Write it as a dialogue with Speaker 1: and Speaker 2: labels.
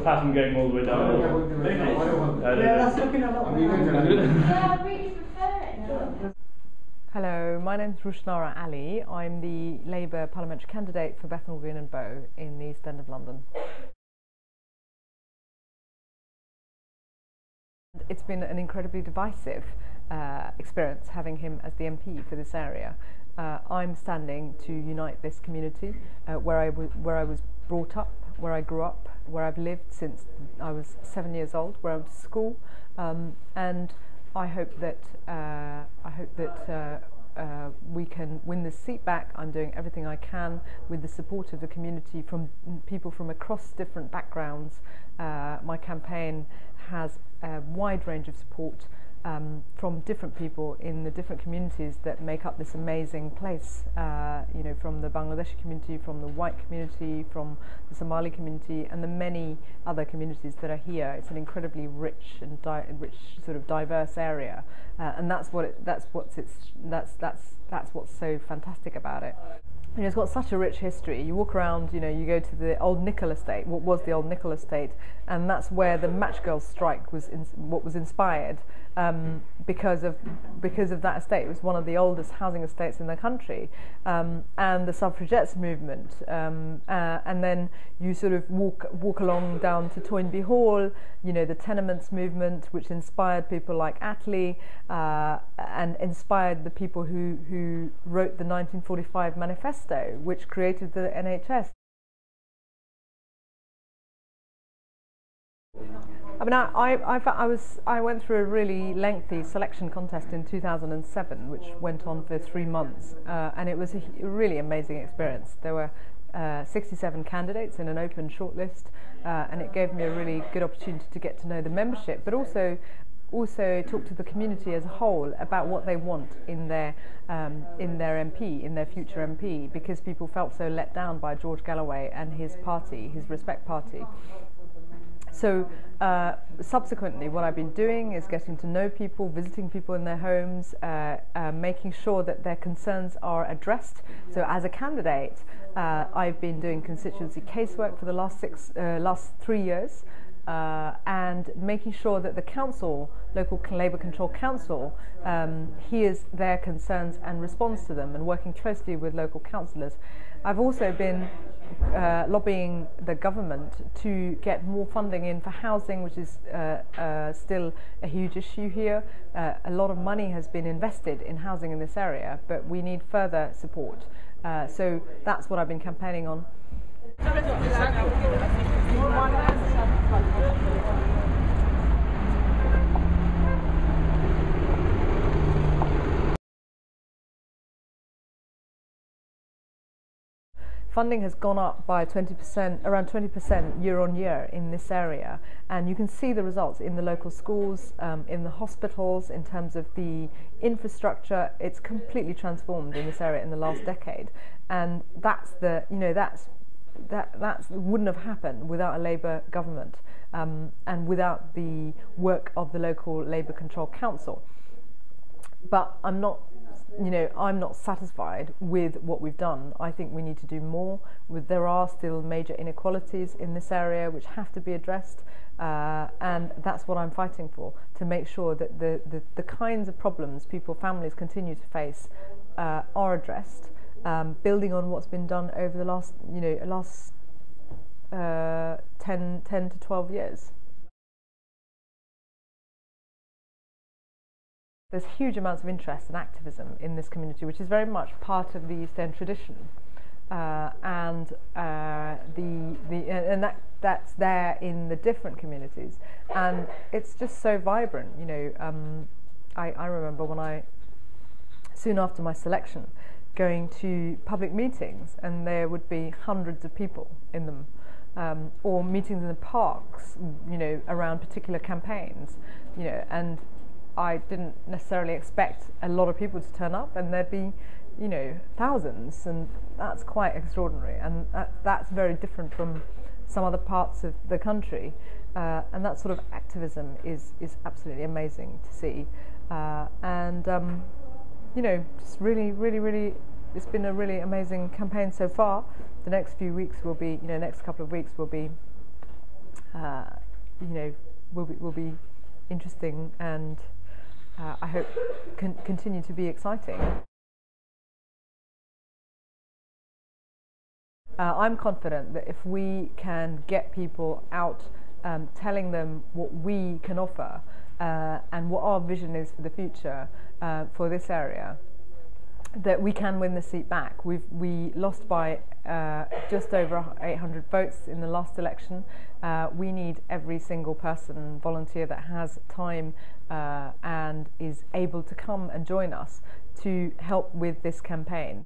Speaker 1: pattern going all the way down.
Speaker 2: Yeah, that's looking a lot better.
Speaker 3: Hello, my name is Rushanara Ali. I'm the Labour parliamentary candidate for Bethnal Green and Bow in the East End of London. It's been an incredibly divisive experience having him as the MP for this area. I'm standing to unite this community where I was brought up, where I grew up, where I've lived since I was 7 years old, where I went to school, and I hope that we can win this seat back. I'm doing everything I can with the support of the community, from people from across different backgrounds. My campaign has a wide range of support from different people in the different communities that make up this amazing place, you know, from the Bangladeshi community, from the white community, from the Somali community, and the many other communities that are here. It's an incredibly rich and sort of diverse area, and that's what's so fantastic about it. You know, it's got such a rich history. You walk around, you know, you go to the old nickel estate, what was the old nickel estate, and that's where the Match Girls strike was inspired, because of that estate. It was one of the oldest housing estates in the country, and the suffragettes movement, and then you sort of walk along down to Toynbee Hall, you know, the tenements movement, which inspired people like Attlee, and inspired the people who wrote the 1945 manifesto, which created the NHS. I mean, I went through a really lengthy selection contest in 2007, which went on for 3 months, and it was a really amazing experience. There were 67 candidates in an open shortlist, and it gave me a really good opportunity to get to know the membership, but also talk to the community as a whole about what they want in their MP, in their future MP, because people felt so let down by George Galloway and his party, his Respect Party. So subsequently, what I've been doing is getting to know people, visiting people in their homes, making sure that their concerns are addressed. So as a candidate, I've been doing constituency casework for the last 3 years, and making sure that the council, local Labour controlled council, hears their concerns and responds to them, and working closely with local councillors. I've also been lobbying the government to get more funding in for housing, which is still a huge issue here. A lot of money has been invested in housing in this area, but we need further support. So that's what I've been campaigning on. Funding has gone up by 20%, around 20% year on year in this area, and you can see the results in the local schools, in the hospitals, in terms of the infrastructure. It's completely transformed in this area in the last decade, and that wouldn't have happened without a Labour government, and without the work of the local Labour controlled council. But I'm not satisfied with what we've done. I think we need to do more. There are still major inequalities in this area which have to be addressed, and that's what I'm fighting for, to make sure that the kinds of problems families continue to face are addressed, building on what's been done over the last 10 to 12 years. There's huge amounts of interest and activism in this community, which is very much part of the East End tradition, and that's there in the different communities, and it's just so vibrant. You know, I remember soon after my selection, going to public meetings, and there would be hundreds of people in them, or meetings in the parks, you know, around particular campaigns, you know, and I didn't necessarily expect a lot of people to turn up, and there'd be, you know, thousands, and that's quite extraordinary, and that's very different from some other parts of the country, and that sort of activism is absolutely amazing to see, and you know, just really, it's been a really amazing campaign so far. The next few weeks will be, you know, next couple of weeks will be will be interesting, and I hope continue to be exciting. I'm confident that if we can get people out telling them what we can offer and what our vision is for the future for this area, that we can win the seat back. We lost by just over 800 votes in the last election. We need every single person, volunteer that has time and is able to come and join us to help with this campaign.